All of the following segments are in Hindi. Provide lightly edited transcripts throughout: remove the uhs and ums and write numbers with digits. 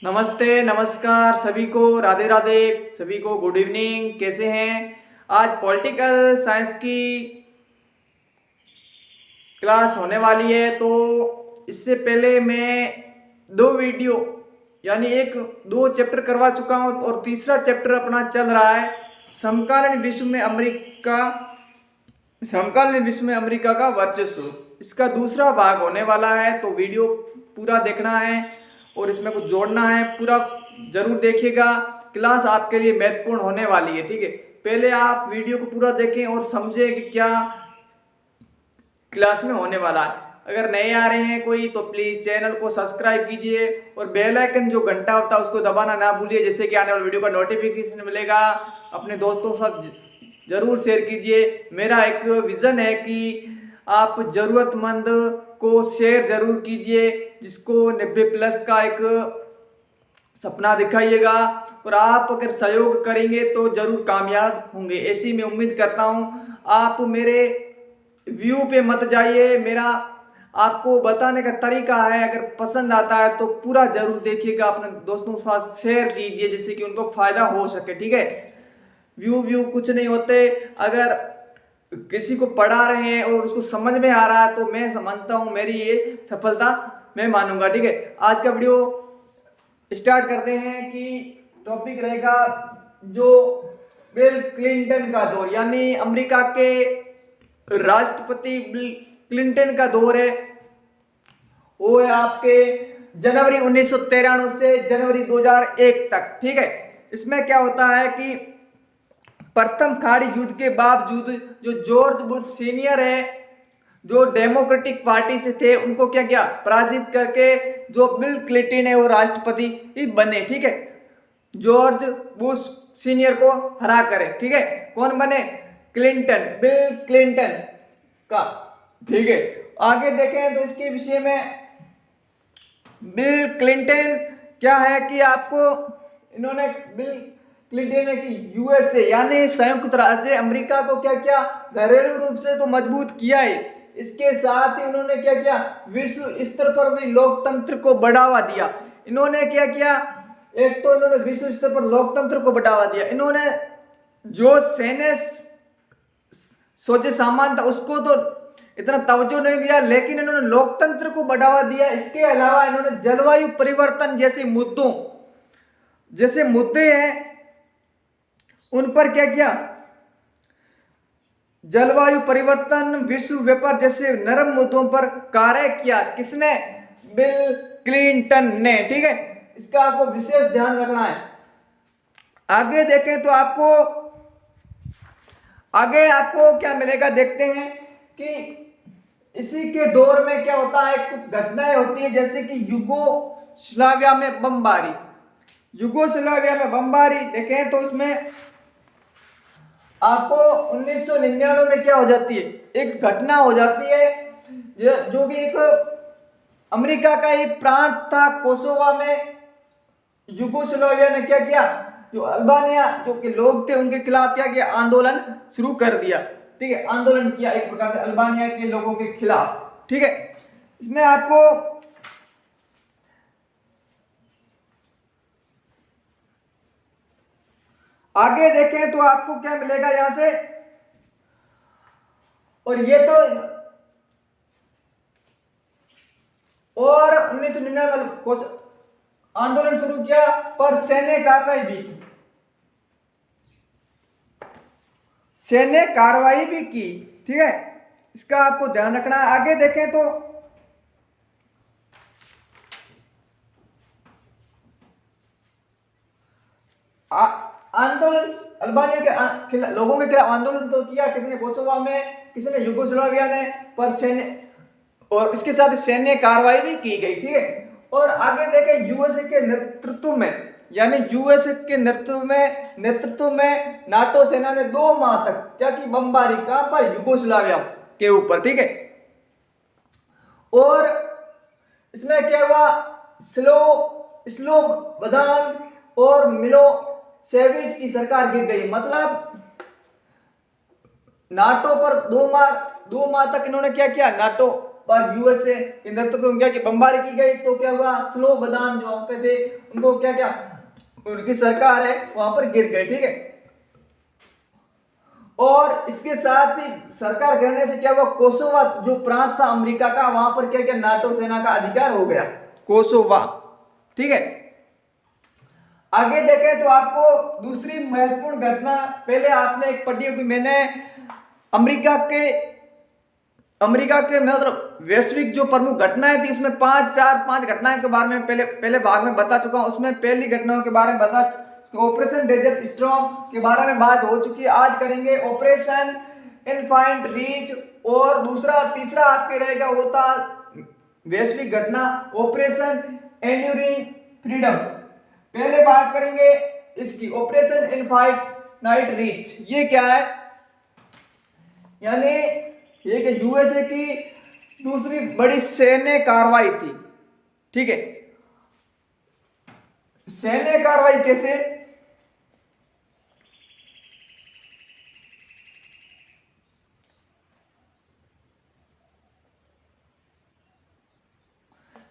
नमस्ते, नमस्कार सभी को, राधे राधे सभी को, गुड इवनिंग। कैसे हैं? आज पॉलिटिकल साइंस की क्लास होने वाली है। तो इससे पहले मैं दो वीडियो यानी एक दो चैप्टर करवा चुका हूं और तीसरा चैप्टर अपना चल रहा है समकालीन विश्व में अमेरिका का वर्चस्व। इसका दूसरा भाग होने वाला है, तो वीडियो पूरा देखना है और इसमें कुछ जोड़ना है। पूरा जरूर देखिएगा, क्लास आपके लिए महत्वपूर्ण होने वाली है। ठीक है, पहले आप वीडियो को पूरा देखें और समझें कि क्या क्लास में होने वाला है। अगर नए आ रहे हैं कोई, तो प्लीज चैनल को सब्सक्राइब कीजिए और बेल आइकन जो घंटा होता है उसको दबाना ना भूलिए, जिससे कि आने वाले वीडियो का नोटिफिकेशन मिलेगा। अपने दोस्तों के साथ जरूर शेयर कीजिए। मेरा एक विजन है कि आप जरूरतमंद को शेयर जरूर कीजिए, जिसको 90+ का एक सपना दिखाइएगा, और आप अगर सहयोग करेंगे तो जरूर कामयाब होंगे, ऐसी मैं उम्मीद करता हूं। आप मेरे व्यू पे मत जाइए, मेरा आपको बताने का तरीका है, अगर पसंद आता है तो पूरा जरूर देखिएगा, अपने दोस्तों के साथ शेयर कीजिए जिससे कि उनको फायदा हो सके। ठीक है, व्यू कुछ नहीं होते। अगर किसी को पढ़ा रहे हैं और उसको समझ में आ रहा है तो मैं समझता हूं मेरी ये सफलता मैं मानूंगा। ठीक है, आज का वीडियो स्टार्ट करते हैं कि टॉपिक रहेगा जो बिल क्लिंटन का दौर, यानी अमेरिका के राष्ट्रपति बिल क्लिंटन का दौर है। वो है आपके जनवरी 1993 से जनवरी 2001 तक। ठीक है, इसमें क्या होता है कि प्रथम खाड़ी युद्ध के बावजूद जो जॉर्ज बुश सीनियर है, जो डेमोक्रेटिक पार्टी से थे, उनको क्या किया, पराजित करके जो बिल क्लिंटन है वो राष्ट्रपति बने। ठीक है, जॉर्ज बुश सीनियर को हरा करे। ठीक है, कौन बने? क्लिंटन, बिल क्लिंटन का। ठीक है, आगे देखें तो इसके विषय में बिल क्लिंटन क्या है कि आपको इन्होंने बिल क्लिंटन ने की यूएसए यानी संयुक्त राज्य अमेरिका को क्या किया, घरेलू रूप से तो मजबूत किया है, इसके साथ ही उन्होंने क्या किया, विश्व स्तर पर भी लोकतंत्र को बढ़ावा दिया। इन्होंने क्या किया, एक तो इन्होंने विश्व स्तर पर लोकतंत्र को बढ़ावा दिया। इन्होंने जो सैन्य सोचे सामान था उसको तो इतना तवज्जो नहीं दिया, लेकिन इन्होंने लोकतंत्र को बढ़ावा दिया। इसके अलावा इन्होंने जलवायु परिवर्तन जैसे मुद्दे हैं उन पर क्या किया, जलवायु परिवर्तन, विश्व व्यापार जैसे नरम मुद्दों पर कार्य किया। किसने? बिल क्लिंटन ने। ठीक है, इसका आपको विशेष ध्यान रखना है। आगे देखें तो आगे आपको क्या मिलेगा, देखते हैं कि इसी के दौर में क्या होता है, कुछ घटनाएं होती है, जैसे कि युगोस्लाविया में बमबारी देखें तो उसमें आपको 1999 में क्या हो जाती है, एक घटना हो जाती है जो कि एक अमेरिका का ही प्रांत था, कोसोवा में युगोस्लाविया ने क्या किया, जो अल्बानिया जो के लोग थे उनके खिलाफ क्या किया, आंदोलन शुरू कर दिया। ठीक है, आंदोलन किया एक प्रकार से अल्बानिया के लोगों के खिलाफ। ठीक है, इसमें आपको आगे देखें तो आपको क्या मिलेगा यहां से, और ये तो और 1999 में आंदोलन शुरू किया, पर सैन्य कार्रवाई भी की। ठीक है, इसका आपको ध्यान रखना है। आगे देखें तो आंदोलन अल्बानिया के लोगों के खिलाफ आंदोलन तो किया किसने, कोसोवा में, किसने, युगोस्लाविया ने, पर सैन्य और इसके साथ सैन्य कार्रवाई भी की गई। ठीक है, और आगे देखें यूएसए के नेतृत्व में नाटो सेना ने 2 माह तक क्या की, बमबारी कहां पर, युगोस्लाविया के ऊपर। ठीक है, और इसमें क्या हुआ, स्लोबोदान और मिलोसेविच की सरकार गिर गई। मतलब नाटो पर 2 माह तक इन्होंने क्या किया, नाटो पर यूएसए के नेतृत्व में क्या कि बमबारी की गई। तो क्या हुआ, स्लोबोदान जो वहां पे थे उनको क्या क्या उनकी सरकार है वहां पर गिर गई। ठीक है, और इसके साथ ही सरकार गिरने से क्या हुआ, कोसोवा जो प्रांत था अमेरिका का, वहां पर क्या क्या नाटो सेना का अधिकार हो गया, कोसोवा। ठीक है, आगे देखें तो आपको दूसरी महत्वपूर्ण घटना, पहले आपने एक पढ़ी होगी मैंने, अमेरिका के मतलब वैश्विक जो प्रमुख घटनाएं थी उसमें पांच घटनाएं के बारे में पहले भाग में बता चुका हूं। उसमें पहली घटनाओं के बारे में बता, ऑपरेशन डेजर्ट स्टॉर्म के बारे में बात हो चुकी है। आज करेंगे ऑपरेशन इनफाइनाइट रीच, और तीसरा आपके रहेगा होता वैश्विक घटना ऑपरेशन एंड्यूरिंग फ्रीडम। पहले बात करेंगे इसकी ऑपरेशन इनफाइनाइट रीच। ये क्या है, यानी ये कि यूएसए की दूसरी बड़ी सैन्य कार्रवाई थी। ठीक है, सैन्य कार्रवाई कैसे,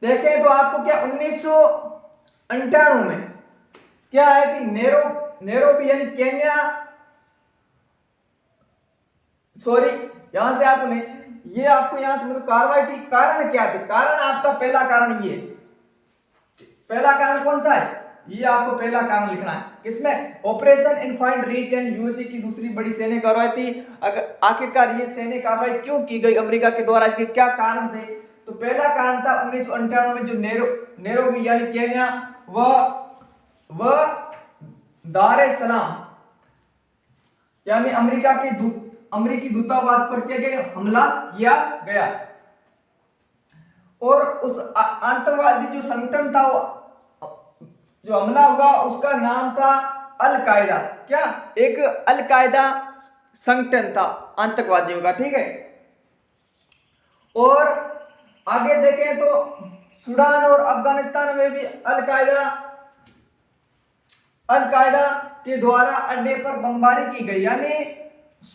देखें तो आपको क्या 1998 में क्या है कि नैरोबी यानी केन्या, सॉरी यहां से आपको नहीं, ये आपको यहां से मतलब कार्रवाई थी। कारण क्या थे, कारण आपका पहला कारण, ये पहला कारण कौन सा है, ये आपको पहला कारण लिखना है किसमें, operation infinite reach and USA की दूसरी बड़ी सैन्य कार्रवाई थी। आखिरकार ये सैन्य कार्रवाई क्यों की गई अमेरिका के द्वारा, इसके क्या कारण थे। तो पहला कारण था 1998 में जो नैरोबी यानी केन्या व दार ए सलाम यानी अमेरिकी दूतावास पर क्या गया, हमला किया गया। और उस आतंकवादी जो संगठन था, जो हमला हुआ उसका नाम था अल कायदा। क्या, एक अल कायदा संगठन था आतंकवादियों का। ठीक है, और आगे देखें तो सूडान और अफगानिस्तान में भी अल कायदा के द्वारा अड्डे पर बमबारी की गई। यानी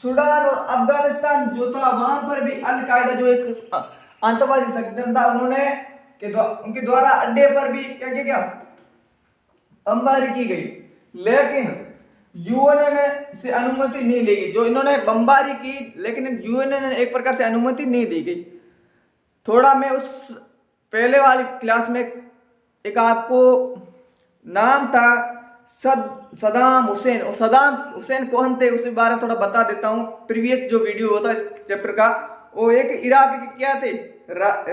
सूडान और अफगानिस्तान जो था वहां पर भी अल कायदा जो एक आतंकवादी संगठन था उनके द्वारा अड्डे पर भी क्या किया गया, बमबारी की गई। लेकिन यूएन से अनुमति नहीं ली गई। जो इन्होंने बमबारी की लेकिन यूएन ने एक प्रकार से अनुमति नहीं दी गई। थोड़ा मैं उस पहले वाली क्लास में एक आपको नाम था सदाम हुसैन, और सदाम हुसैन कौन थे उसके बारे में थोड़ा बता देता हूं। प्रीवियस जो वीडियो होता है इस चैप्टर का, वो एक इराक के क्या थे,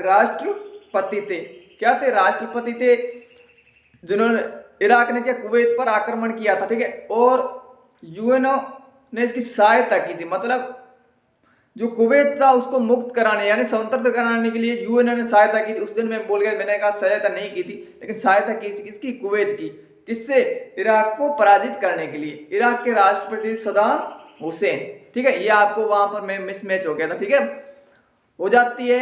राष्ट्रपति थे। क्या थे, राष्ट्रपति थे, जिन्होंने इराक ने क्या कुवैत पर आक्रमण किया था। ठीक है, और यूएनओ ने इसकी सहायता की थी, मतलब जो कुवैत था उसको मुक्त कराने यानी स्वतंत्र कराने के लिए यूएन ने सहायता की थी। उस दिन मैं बोल गया, मैंने कहा सहायता नहीं की थी, लेकिन सहायता की इसकी कुवैत की, किससे, इराक को पराजित करने के लिए, इराक के राष्ट्रपति सदाम हुसैन। ठीक है, ये आपको वहां पर मैं मिसमैच हो गया था। ठीक है, हो जाती है,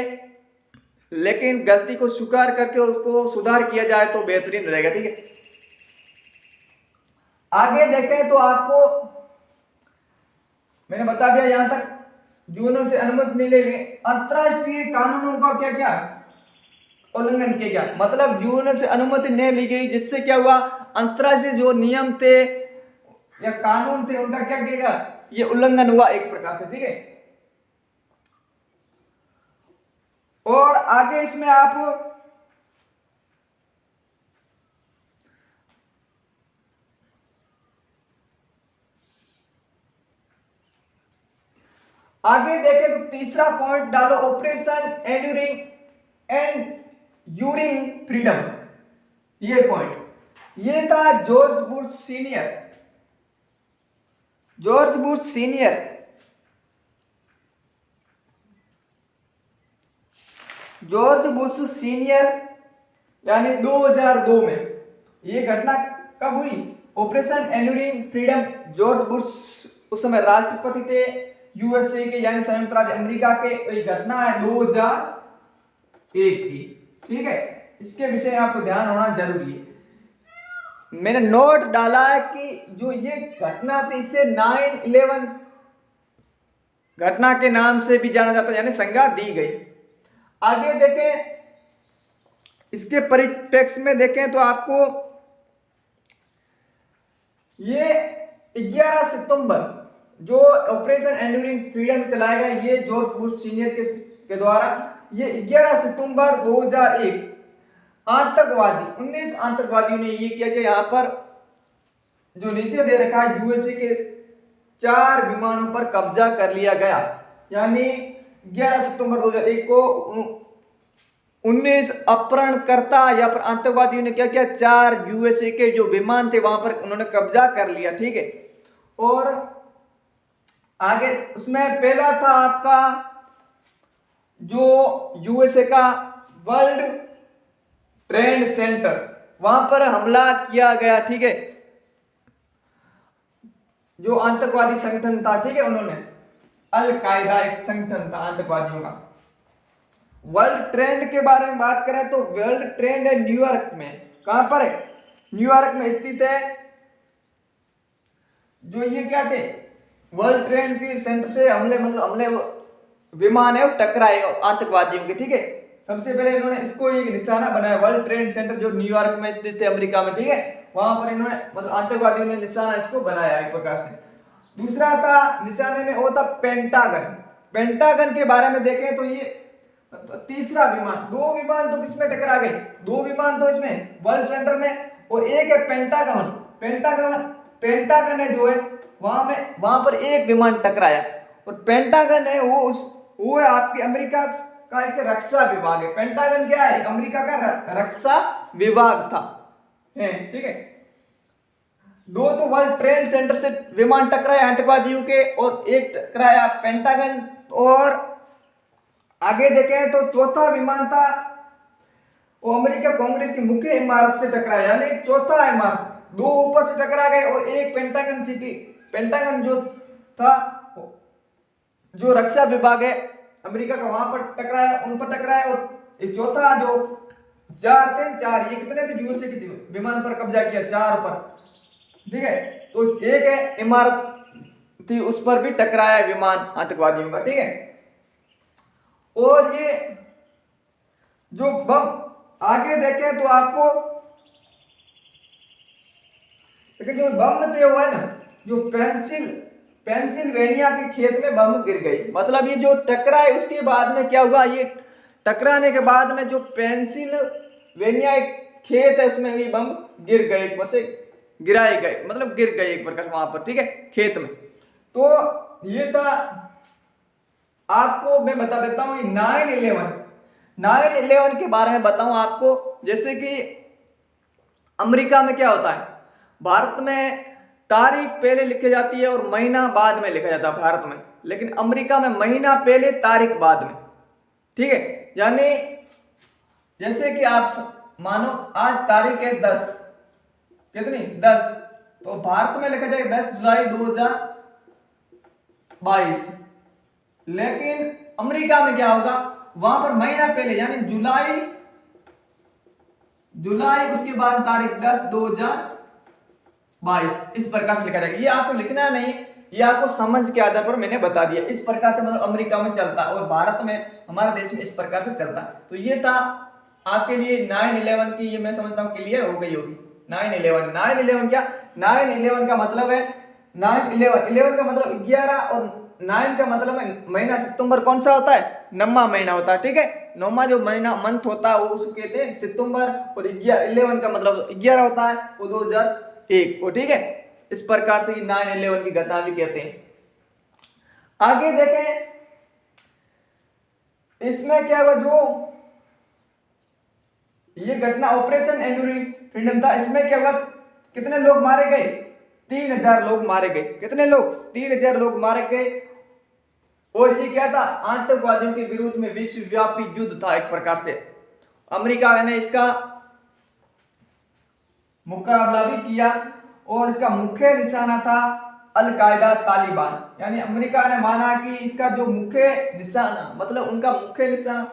लेकिन गलती को स्वीकार करके उसको सुधार किया जाए तो बेहतरीन रहेगा। ठीक है, आगे देखें तो आपको मैंने बता दिया यहां तक, यूएनओ से अनुमति नहीं लेंगे, अंतरराष्ट्रीय कानूनों का क्या क्या उल्लंघन किया गया, मतलब यूएनओ से अनुमति नहीं ली गई, जिससे क्या हुआ, अंतरराष्ट्रीय जो नियम थे या कानून थे उनका क्या किया गया, ये उल्लंघन हुआ एक प्रकार से। ठीक है, और आगे इसमें आप आगे देखें तो तीसरा पॉइंट डालो, ऑपरेशन एंड्यूरिंग फ्रीडम। ये पॉइंट, ये था जॉर्ज बुश सीनियर यानी 2002 में ये घटना कब हुई, operation enduring freedom. George Bush उस समय राष्ट्रपति थे यूएसए के यानी संयुक्त राज्य अमेरिका के। ये घटना है 2001 की। ठीक है, इसके विषय में आपको ध्यान होना जरूरी है। मैंने नोट डाला है कि जो ये घटना थी इसे 9/11 घटना के नाम से भी जाना जाता है, यानी संज्ञा दी गई। आगे देखें, इसके परिप्रेक्ष्य में देखें तो आपको ये 11 सितंबर जो ऑपरेशन एंड्यूरिंग फ्रीडम चलाया गया, ये जॉर्ज बुश सीनियर के द्वारा, ये 11 सितंबर 2001 आतंकवादी 19 आतंकवादियों ने ये किया कि यहाँ पर जो नीचे दे रखा है यूएसए के 4 विमानों पर कब्जा कर लिया गया। यानी 11 सितंबर 2001 को 19 अपहरणकर्ता या पर आतंकवादियों ने क्या किया, 4 यूएसए के जो विमान थे वहां पर उन्होंने कब्जा कर लिया। ठीक है, और आगे उसमें पहला था आपका जो यूएसए का वर्ल्ड ट्रेड सेंटर, वहां पर हमला किया गया। ठीक है, जो आतंकवादी संगठन था, ठीक है, उन्होंने अल कायदा एक संगठन था आतंकवादियों का। वर्ल्ड ट्रेड के बारे में बात करें तो वर्ल्ड ट्रेड है न्यूयॉर्क में। कहां पर है? न्यूयॉर्क में स्थित है। जो ये क्या थे, वर्ल्ड ट्रेड के सेंटर से हमले हमले विमान है वो टकराए आतंकवादियों के। ठीक है, सबसे पहले इन्होंने इसको एक निशाना बनाया, वर्ल्ड ट्रेड सेंटर जो न्यूयॉर्क में स्थित है अमेरिका में। ठीक है, वहां पर इन्होंने आतंकवादियों ने निशाना इसको बनाया एक प्रकार से। दूसरा था निशाने में वो था पेंटागन। पेंटागन के बारे में देखें तो ये तीसरा विमान, 2 विमान तो किसमें टकरा गए, 2 विमान तो इसमें वर्ल्ड सेंटर में, और एक है पेंटागन। पेंटागन है जो है वहां पर एक विमान टकराया, और पेंटागन है वो है आपके अमेरिका का एक रक्षा विभाग है। पेंटागन क्या है? अमेरिका का रक्षा विभाग था। ठीक है, 2 तो वर्ल्ड ट्रेड सेंटर से विमान टकराया आतंकवादियों के, और एक टकराया पेंटागन। और आगे देखें तो चौथा विमान था वो अमेरिका कांग्रेस की मुख्य इमारत से टकराया, यानी चौथा इमारत, 2 ऊपर से टकरा गए और एक पेंटागन सिटी, पेंटागन जो था जो रक्षा विभाग है अमेरिका का, वहां पर टकराया, उन पर टकराया। और एक चौथा जो 4 ये कितने थे यूएसए के विमान पर कब्जा किया, 4 पर। ठीक है, तो एक है इमारत थी उस पर भी टकराया विमान आतंकवादियों का। ठीक है, और ये जो बम आगे देखें तो आपको, लेकिन जो बम थे वो है ना, जो पेंसिल्वेनिया के खेत में बम गिर गई। मतलब ये जो टकराए उसके बाद में क्या हुआ, ये टकराने के बाद में जो पेंसिल्वेनिया एक खेत है उसमें ये बम गिर गए, एक बार से गिराए गए, मतलब गिर गए एक प्रकार से वहां पर। ठीक है, खेत में। तो ये था, आपको मैं बता देता हूं 9/11 के बारे में बताऊं आपको। जैसे कि अमेरिका में क्या होता है, भारत में तारीख पहले लिखी जाती है और महीना बाद में लिखा जाता है भारत में, लेकिन अमेरिका में महीना पहले तारीख बाद में। ठीक है, यानी जैसे कि आप मानो आज तारीख है 10, कितनी 10, तो भारत में लिखा जाएगा 10 जुलाई 2022, लेकिन अमेरिका में क्या होगा, वहां पर महीना पहले यानी जुलाई उसके बाद तारीख 10 2022 इस प्रकार से लिखा जाएगा। ये आपको लिखना नहीं, ये आपको समझ के आधार पर मैंने बता दिया। इस प्रकार से मतलब अमेरिका में चलता है और भारत में हमारे देश में इस प्रकार से चलता है। तो ये था आपके लिए 9/11 की, ये मैं समझता हूं क्लियर हो गई होगी। 9/11 क्या, 9/11 का मतलब है 9/11 का मतलब 11 और 9 का मतलब है महीना। सितंबर कौन सा होता है? 9वां महीना होता है। ठीक है, 9वां जो महीना मंथ होता है वो उसको कहते हैं सितंबर, और 11 का मतलब 11 होता है वो 2001 को। ठीक है, इस प्रकार से 9/11 की घटना भी कहते हैं। आगे देखें, इसमें क्या हुआ, जो ये घटना ऑपरेशन एंड्यूरिंग फ्रीडम था, इसमें क्या हुआ, कितने लोग मारे गए? 3000 लोग मारे गए। कितने लोग? 3000 लोग मारे गए। और ये क्या था, आतंकवादियों के विरुद्ध में विश्वव्यापी युद्ध था एक प्रकार से। अमेरिका ने इसका मुकाबला भी किया और इसका मुख्य निशाना था अल कायदा तालिबान। यानी अमेरिका ने माना कि इसका जो मुख्य निशाना, मतलब उनका मुख्य निशाना,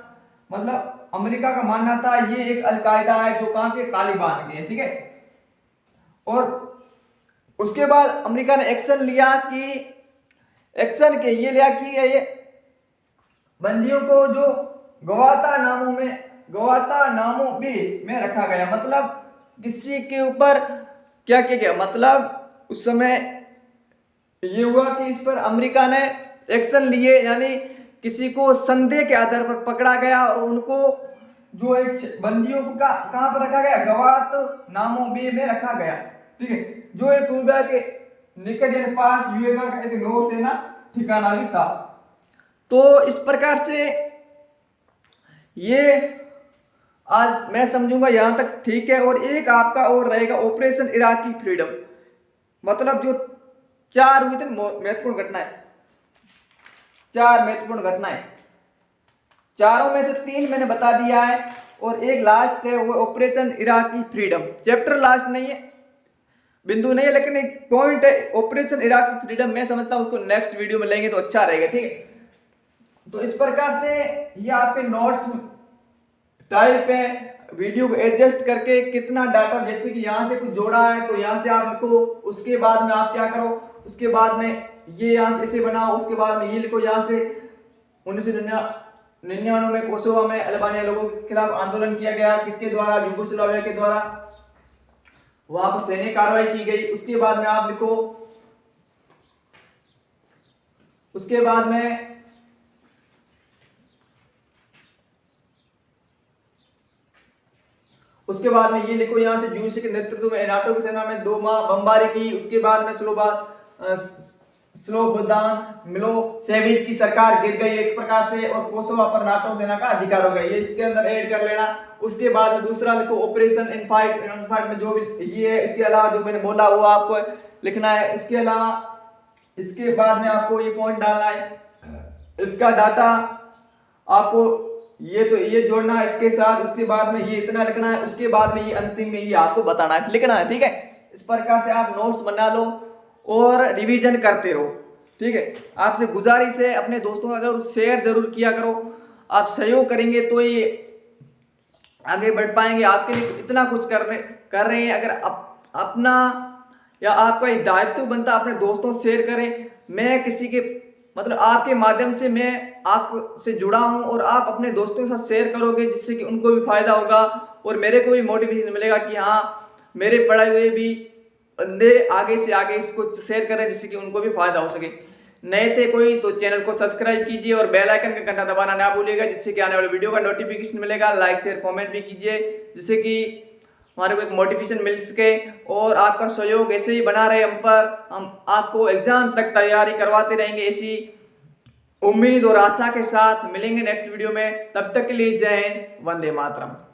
मतलब अमेरिका का मानना था ये एक अल कायदा है जो कहां के, तालिबान के। ठीक है, और उसके बाद अमेरिका ने एक्शन लिया कि ये बंदियों को जो गवातानामो बे में रखा गया। मतलब किसी के ऊपर क्या किया गया, मतलब उस समय ये हुआ कि इस पर अमेरिका ने एक्शन लिए, यानी किसी को संदेह के आधार पर पकड़ा गया और उनको जो एक बंदियों को कहां पर रखा गया, गवातानामो बे में रखा गया। ठीक है, जो एक क्यूबा के निकट यानी पास यूएगा का एक नौसेना ठिकाना भी था। तो इस प्रकार से ये आज मैं समझूंगा यहां तक ठीक है। और एक आपका और रहेगा ऑपरेशन इराकी फ्रीडम। मतलब जो 4 हुई थी महत्वपूर्ण घटनाएं, 4 महत्वपूर्ण घटनाएं, चारों में से 3 मैंने बता दिया है और एक लास्ट है वो operation Iraqi freedom. Chapter last नहीं है, बिंदु नहीं है, लेकिन एक पॉइंट है ऑपरेशन इराकी फ्रीडम। मैं समझता हूं उसको नेक्स्ट वीडियो में लेंगे तो अच्छा रहेगा। ठीक है, तो इस प्रकार से ये आपके नोट्स टाइप है, वीडियो को एडजस्ट करके कितना डाटा, जैसे कि यहाँ से कुछ जोड़ा है तो यहाँ से आप लिखो, उसके बाद में आप क्या करो, उसके बाद में ये यहाँ से इसे बनाओ, उसके बाद में ये लिखो। यहाँ से 1999 में कोसोवो में अल्बानिया लोगों के खिलाफ आंदोलन किया गया, किसके द्वारा, यूगोस्लाविया के द्वारा, वहां पर सैन्य कार्रवाई की गई। उसके बाद में आप लिखो, उसके बाद में ये लिखो यहाँ से, यूसी के नेतृत्व में नाटो की सेना में 2 माह बमबारी की। उसके बाद में स्लोबोदान मिलोसेविच की सरकार गिर गई एक प्रकार से और कोसोवो पर नाटो सेना का अधिकार हो गया। ये इसके अंदर ऐड कर लेना। उसके बाद में दूसरा लिखो ऑपरेशन इनफाइट में जो भी ये है, इसके अलावा जो मैंने बोला वो आपको लिखना है। उसके अलावा इसके बाद में आपको ये पॉइंट डालना है, इसका डाटा आपको ये तो ये जोड़ना है इसके साथ। उसके बाद में ये इतना लिखना है, उसके बाद में ये अंतिम में ये आपको बताना है, लिखना है। ठीक है, इस प्रकार से आप नोट्स बना लो और रिवीजन करते रहो। ठीक है, आपसे गुजारिश है अपने दोस्तों का जरूर शेयर जरूर किया करो। आप सहयोग करेंगे तो ये आगे बढ़ पाएंगे। आपके लिए इतना कुछ कर रहे हैं, अगर अपना या आपका एक दायित्व बनता अपने दोस्तों से शेयर करें। मैं किसी के मतलब आपके माध्यम से मैं आपसे जुड़ा हूं और आप अपने दोस्तों के साथ शेयर करोगे जिससे कि उनको भी फायदा होगा और मेरे को भी मोटिवेशन मिलेगा कि हाँ मेरे पढ़े हुए भी बंदे आगे से आगे इसको शेयर करें जिससे कि उनको भी फायदा हो सके। नए थे कोई तो चैनल को सब्सक्राइब कीजिए और बेल आइकन का घंटा दबाना ना भूलिएगा जिससे कि आने वाले वीडियो का नोटिफिकेशन मिलेगा। लाइक शेयर कमेंट भी कीजिए जिससे कि हमारे को एक मोटिवेशन मिल सके और आपका सहयोग ऐसे ही बना रहे हम आपको एग्जाम तक तैयारी करवाते रहेंगे। ऐसी उम्मीद और आशा के साथ मिलेंगे नेक्स्ट वीडियो में। तब तक के लिए जय हिंद, वंदे मातरम।